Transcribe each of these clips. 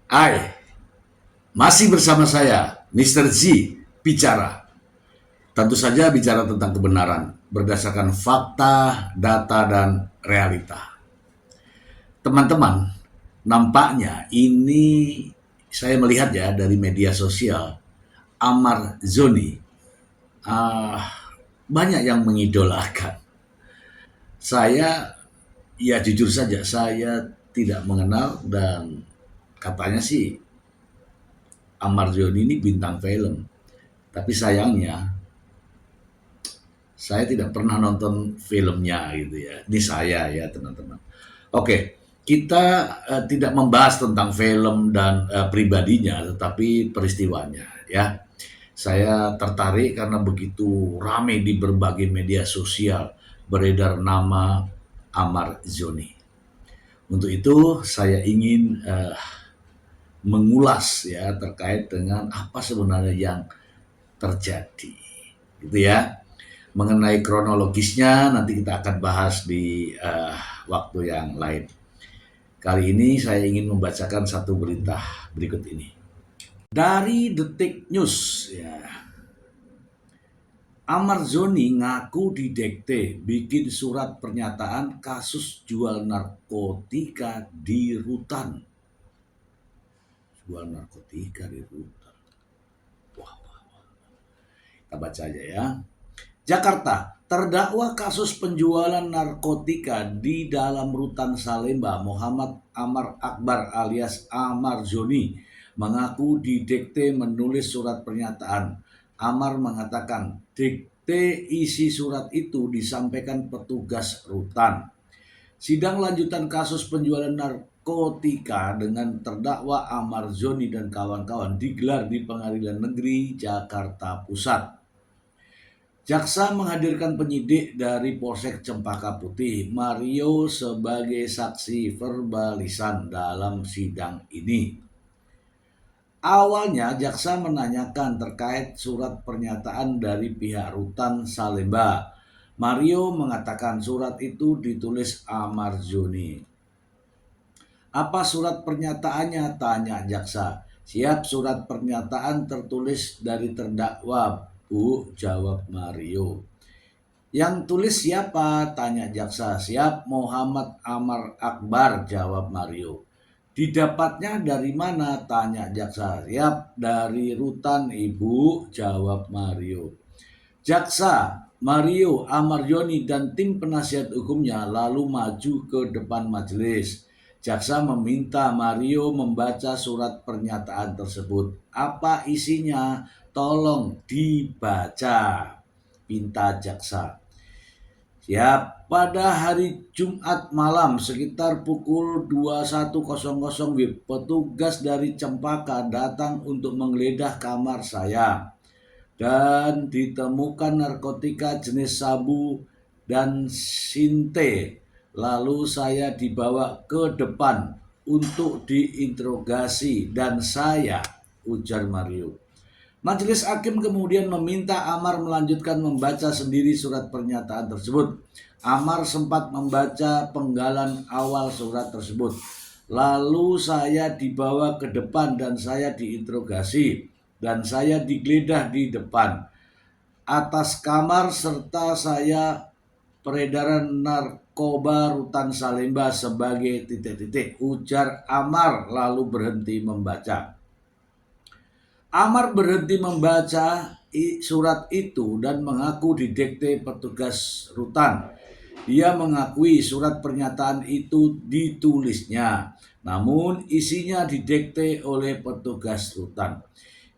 Hai, masih bersama saya, Mr. Z, bicara. Tentu saja bicara tentang kebenaran, berdasarkan fakta, data, dan realita. Teman-teman, nampaknya ini saya melihat ya dari media sosial, Amar Zoni, ah, banyak yang mengidolakan. Saya, ya jujur saja, saya tidak mengenal dan katanya sih Amar Zoni ini bintang film. Tapi sayangnya saya tidak pernah nonton filmnya gitu ya. Ini saya ya teman-teman. Oke, kita tidak membahas tentang film dan pribadinya, tetapi peristiwanya ya. Saya tertarik karena begitu ramai di berbagai media sosial beredar nama Amar Zoni. Untuk itu saya ingin mengulas ya terkait dengan apa sebenarnya yang terjadi, gitu ya. Mengenai kronologisnya nanti kita akan bahas di waktu yang lain. Kali ini saya ingin membacakan satu berita berikut ini. Dari Detik News ya. Amar Zoni ngaku didekte bikin surat pernyataan kasus jual narkotika di Rutan. Jual narkotika di Rutan. Wah, kita baca aja ya. Jakarta, terdakwa kasus penjualan narkotika di dalam rutan Salemba Muhammad Amar Akbar alias Amar Zoni mengaku didekte menulis surat pernyataan. Amar mengatakan dikte isi surat itu disampaikan petugas rutan. Sidang lanjutan kasus penjualan narkotika dengan terdakwa Amar Zoni dan kawan-kawan digelar di Pengadilan Negeri Jakarta Pusat. Jaksa menghadirkan penyidik dari Polsek Cempaka Putih, Mario, sebagai saksi verbalisan dalam sidang ini. Awalnya jaksa menanyakan terkait surat pernyataan dari pihak Rutan Salemba. Mario mengatakan surat itu ditulis Amar Zoni. Apa surat pernyataannya? Tanya jaksa. Siap, surat pernyataan tertulis dari terdakwa, Bu, jawab Mario. Yang tulis siapa? Tanya jaksa. Siap, Muhammad Amar Akbar, jawab Mario. Didapatnya dari mana? Tanya jaksa. Siap, dari rutan Ibu, jawab Mario. Jaksa, Mario, Amar Zoni, dan tim penasihat hukumnya lalu maju ke depan majelis. Jaksa meminta Mario membaca surat pernyataan tersebut. Apa isinya? Tolong dibaca, pinta jaksa. Ya, pada hari Jumat malam sekitar pukul 21.00 WIB, petugas dari Cempaka datang untuk menggeledah kamar saya dan ditemukan narkotika jenis sabu dan sinte. Lalu saya dibawa ke depan untuk diinterogasi dan saya, ujar Mario. Majelis hakim kemudian meminta Amar melanjutkan membaca sendiri surat pernyataan tersebut. Amar sempat membaca penggalan awal surat tersebut. Lalu saya dibawa ke depan dan saya diinterogasi dan saya digeledah di depan atas kamar serta saya peredaran narkoba Rutan Salemba sebagai titik-titik, ujar Amar lalu berhenti membaca. Amar berhenti membaca surat itu dan mengaku didekte petugas rutan. Dia mengakui surat pernyataan itu ditulisnya, namun isinya didekte oleh petugas rutan.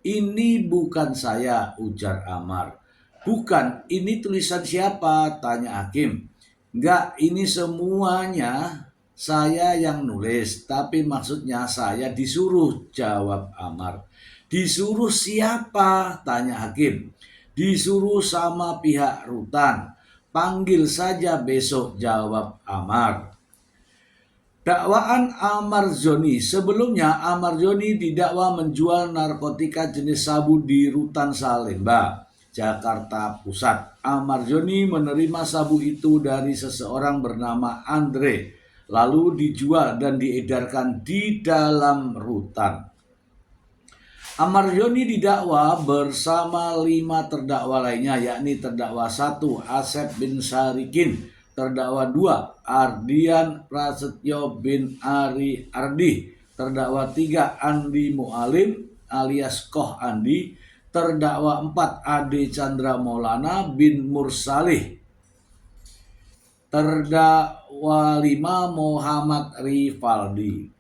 Ini bukan saya, ujar Amar. Bukan, ini tulisan siapa? Tanya hakim. Enggak, ini semuanya saya yang nulis, tapi maksudnya saya disuruh, jawab Amar. Disuruh siapa? Tanya hakim. Disuruh sama pihak rutan. Panggil saja besok, jawab Amar. Dakwaan Amar Zoni. Sebelumnya Amar Zoni didakwa menjual narkotika jenis sabu di Rutan Salemba, Jakarta Pusat. Amar Zoni menerima sabu itu dari seseorang bernama Andre. lalu dijual dan diedarkan di dalam rutan. Amar Zoni didakwa bersama 5 terdakwa lainnya, yakni terdakwa 1 Asep bin Sarikin, terdakwa 2 Ardian Prasetyo bin Ari Ardi, terdakwa 3 Andi Mualim alias Koh Andi, terdakwa 4 Ade Chandra Maulana bin Mursalih, terdakwa 5 Muhammad Rifaldi.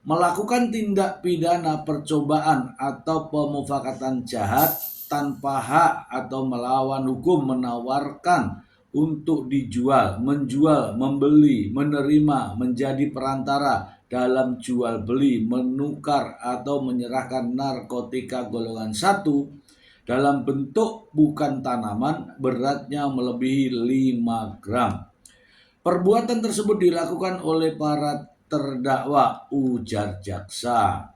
Melakukan tindak pidana percobaan atau pemufakatan jahat tanpa hak atau melawan hukum, menawarkan untuk dijual, menjual, membeli, menerima, menjadi perantara dalam jual beli, menukar atau menyerahkan narkotika golongan 1 dalam bentuk bukan tanaman, beratnya melebihi 5 gram. Perbuatan tersebut dilakukan oleh para terdakwa, ujar jaksa.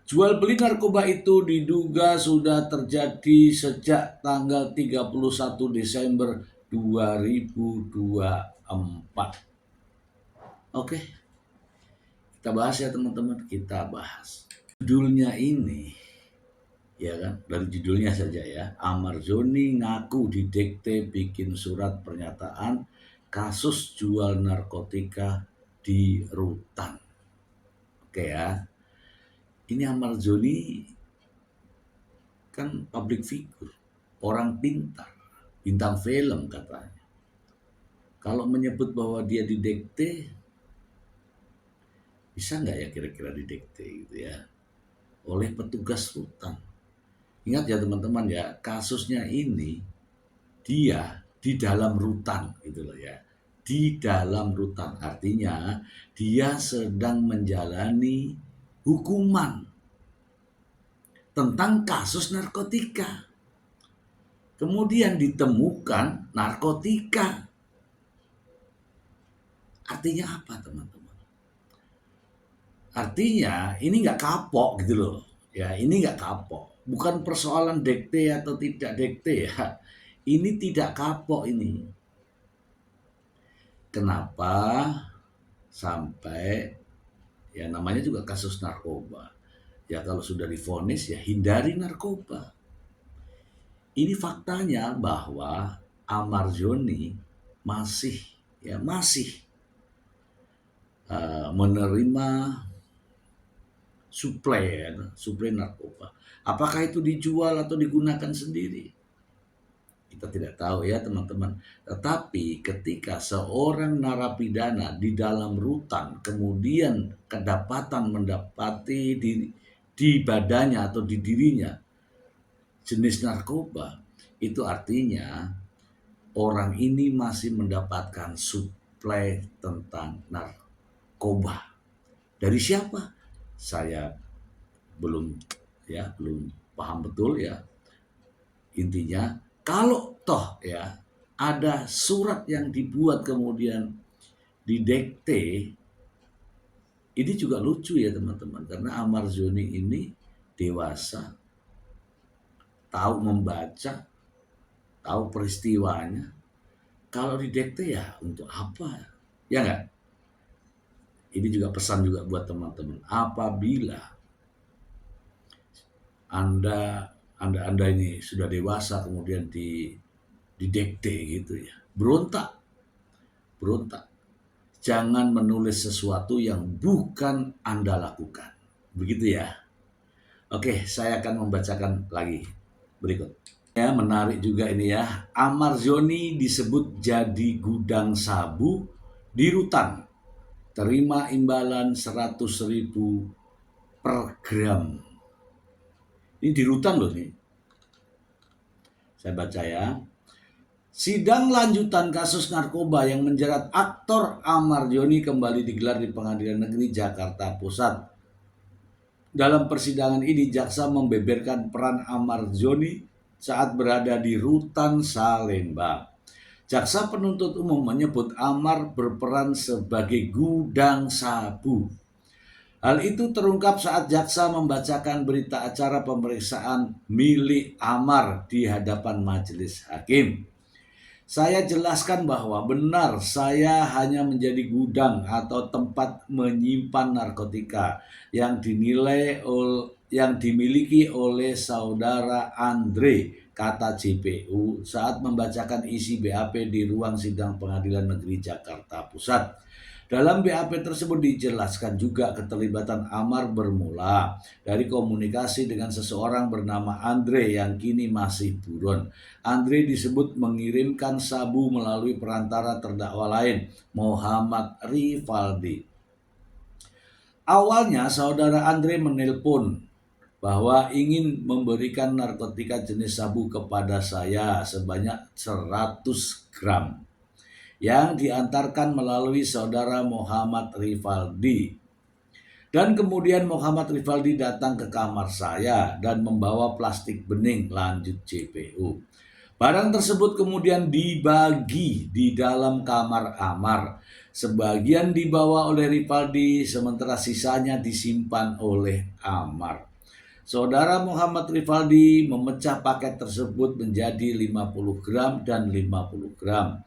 Jual beli narkoba itu diduga sudah terjadi sejak tanggal 31 Desember 2024. Oke, kita bahas ya teman-teman, kita bahas. Judulnya ini, ya kan, dari judulnya saja ya, Amar Zoni ngaku didikte bikin surat pernyataan kasus jual narkotika di rutan. Oke ya, ini Amar Zoni kan public figure, orang pintar, bintang film katanya. Kalau menyebut bahwa dia didikte, bisa nggak ya kira-kira didikte gitu ya, oleh petugas rutan. Ingat ya teman-teman ya, kasusnya ini dia di dalam rutan gitu loh ya. Di dalam rutan artinya dia sedang menjalani hukuman tentang kasus narkotika. Kemudian ditemukan narkotika. Artinya apa teman-teman? Artinya ini nggak kapok gitu loh. Ya ini nggak kapok. Bukan persoalan dekte atau tidak dekte ya. Ini tidak kapok ini. Kenapa sampai ya namanya juga kasus narkoba. Ya kalau sudah divonis ya hindari narkoba. Ini faktanya bahwa Amar Zoni masih menerima suplai narkoba. Apakah itu dijual atau digunakan sendiri? Kita tidak tahu ya teman-teman. Tetapi ketika seorang narapidana di dalam rutan kemudian kedapatan mendapati di badannya atau di dirinya jenis narkoba, itu artinya orang ini masih mendapatkan suplai tentang narkoba. Dari siapa? Saya belum paham betul ya. Intinya kalau toh ya ada surat yang dibuat kemudian didikte, ini juga lucu ya teman-teman, karena Amar Zoni ini dewasa, tahu membaca, tahu peristiwanya. Kalau didikte ya untuk apa? Ya enggak? Ini juga pesan juga buat teman-teman. Apabila Anda ini sudah dewasa kemudian didikte gitu ya, berontak. Jangan menulis sesuatu yang bukan Anda lakukan. Begitu ya. Oke, saya akan membacakan lagi berikut. Ya, menarik juga ini ya. Amar Zoni disebut jadi gudang sabu di rutan. Terima imbalan 100.000 per gram. Ini di rutan loh nih. Saya baca ya. Sidang lanjutan kasus narkoba yang menjerat aktor Amar Zoni kembali digelar di Pengadilan Negeri Jakarta Pusat. Dalam persidangan ini jaksa membeberkan peran Amar Zoni saat berada di rutan Salemba. Jaksa penuntut umum menyebut Amar berperan sebagai gudang sabu. Hal itu terungkap saat jaksa membacakan berita acara pemeriksaan milik Amar di hadapan majelis hakim. Saya jelaskan bahwa benar saya hanya menjadi gudang atau tempat menyimpan narkotika yang dimiliki oleh saudara Andre, kata JPU saat membacakan isi BAP di ruang sidang Pengadilan Negeri Jakarta Pusat. Dalam BAP tersebut dijelaskan juga keterlibatan Amar bermula dari komunikasi dengan seseorang bernama Andre yang kini masih buron. Andre disebut mengirimkan sabu melalui perantara terdakwa lain, Muhammad Rivaldi. Awalnya saudara Andre menelpon bahwa ingin memberikan narkotika jenis sabu kepada saya sebanyak 100 gram yang diantarkan melalui saudara Muhammad Rivaldi. Dan kemudian Muhammad Rivaldi datang ke kamar saya dan membawa plastik bening, lanjut JPU. Barang tersebut kemudian dibagi di dalam kamar Amar. Sebagian dibawa oleh Rivaldi, sementara sisanya disimpan oleh Amar. Saudara Muhammad Rivaldi memecah paket tersebut menjadi 50 gram dan 50 gram.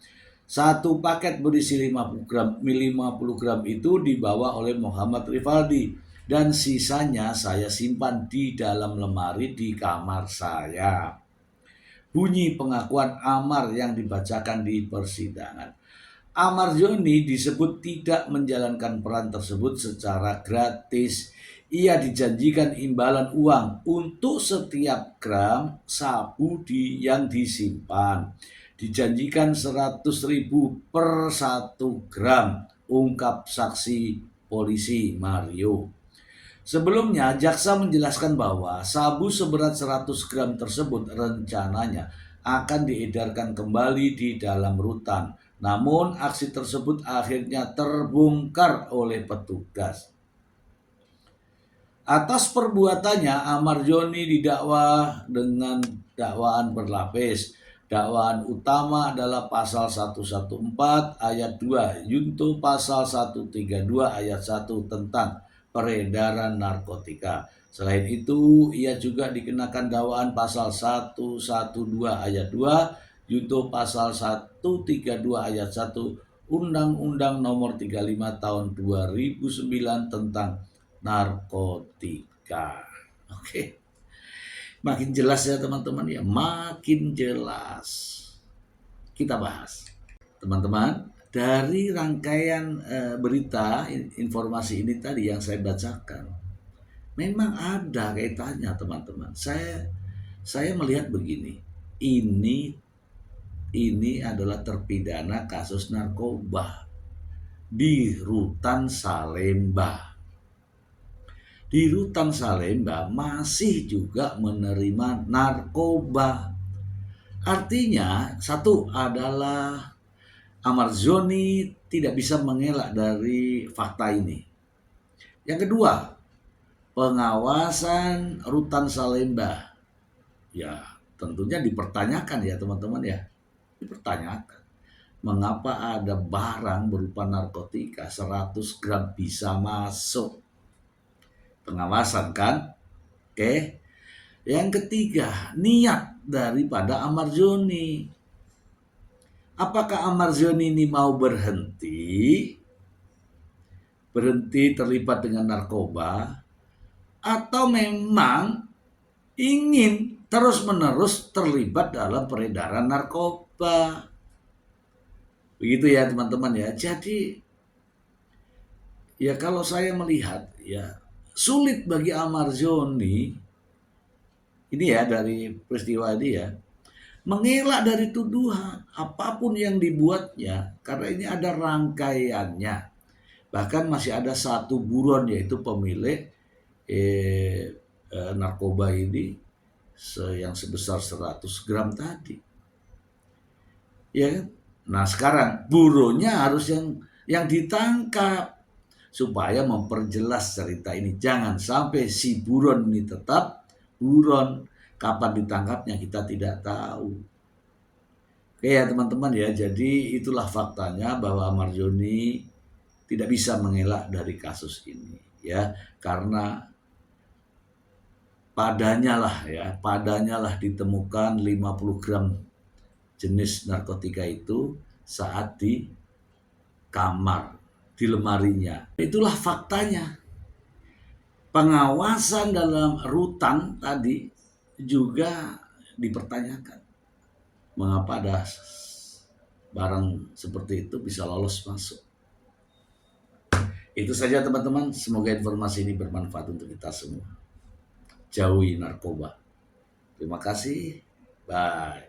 Satu paket berisi 50 gram itu dibawa oleh Muhammad Rivaldi dan sisanya saya simpan di dalam lemari di kamar saya. Bunyi pengakuan Amar yang dibacakan di persidangan. Amar Joni disebut tidak menjalankan peran tersebut secara gratis. Ia dijanjikan imbalan uang untuk setiap gram sabu yang disimpan. Dijanjikan 100.000 per 1 gram, ungkap saksi polisi Mario. Sebelumnya, jaksa menjelaskan bahwa sabu seberat 100 gram tersebut rencananya akan diedarkan kembali di dalam rutan. Namun, aksi tersebut akhirnya terbongkar oleh petugas. Atas perbuatannya, Amar Joni didakwa dengan dakwaan berlapis. Dakwaan utama adalah pasal 114 ayat 2, junto pasal 132 ayat 1 tentang peredaran narkotika. Selain itu, ia juga dikenakan dakwaan pasal 112 ayat 2, junto pasal 132 ayat 1 Undang-Undang Nomor 35 Tahun 2009 tentang narkotika. Oke. Makin jelas ya teman-teman ya, makin jelas. Kita bahas. Teman-teman, dari rangkaian berita informasi ini tadi yang saya bacakan, memang ada kaitannya teman-teman. Saya melihat begini. Ini adalah terpidana kasus narkoba di Rutan Salemba. Di Rutan Salemba masih juga menerima narkoba. Artinya, satu adalah Amar Joni tidak bisa mengelak dari fakta ini. Yang kedua, pengawasan Rutan Salemba. Ya, tentunya dipertanyakan ya teman-teman ya. Dipertanyakan. Mengapa ada barang berupa narkotika 100 gram bisa masuk? Pengawasan kan? Oke. Yang ketiga, niat daripada Amar Joni. Apakah Amar Joni ini mau berhenti terlibat dengan narkoba, atau memang ingin terus-menerus terlibat dalam peredaran narkoba? Begitu ya teman-teman ya. Jadi ya kalau saya melihat ya sulit bagi Amar Joni ini ya dari peristiwa ini ya mengelak dari tuduhan apapun yang dibuatnya karena ini ada rangkaiannya. Bahkan masih ada satu buron yaitu pemilik narkoba ini yang sebesar 100 gram tadi. Ya kan? Nah sekarang buronnya harus yang ditangkap supaya memperjelas cerita ini. Jangan sampai si buron ini tetap buron. Kapan ditangkapnya kita tidak tahu. Oke ya teman-teman ya. Jadi itulah faktanya bahwa Amar Joni tidak bisa mengelak dari kasus ini. Ya, karena padanya lah ditemukan 50 gram jenis narkotika itu saat di kamar, di lemarinya. Itulah faktanya. Pengawasan dalam rutan tadi juga dipertanyakan. Mengapa ada barang seperti itu bisa lolos masuk? Itu saja teman-teman, semoga informasi ini bermanfaat untuk kita semua. Jauhi narkoba. Terima kasih. Bye.